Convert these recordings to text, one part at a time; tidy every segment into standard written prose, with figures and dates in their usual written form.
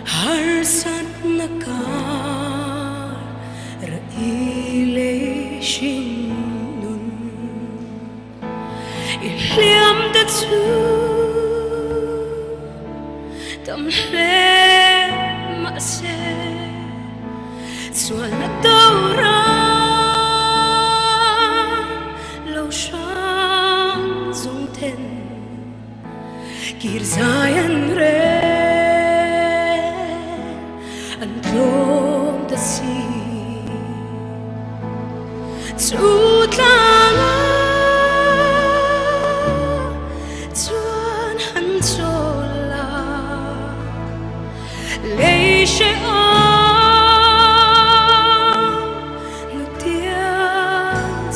harsat nakar raile shinun iliam da tu tam le ma se sual na daura lo shang zong ten kir zayan re lom da si tlang chuan han chola le she a nu tia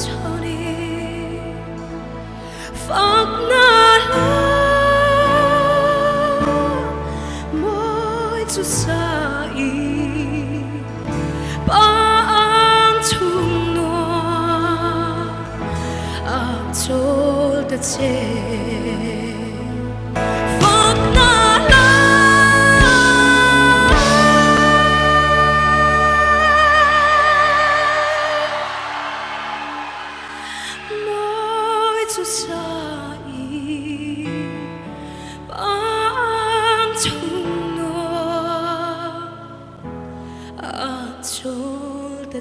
choni phak na la moi chu sa the phak na la moi chu sai bang chung no a chol the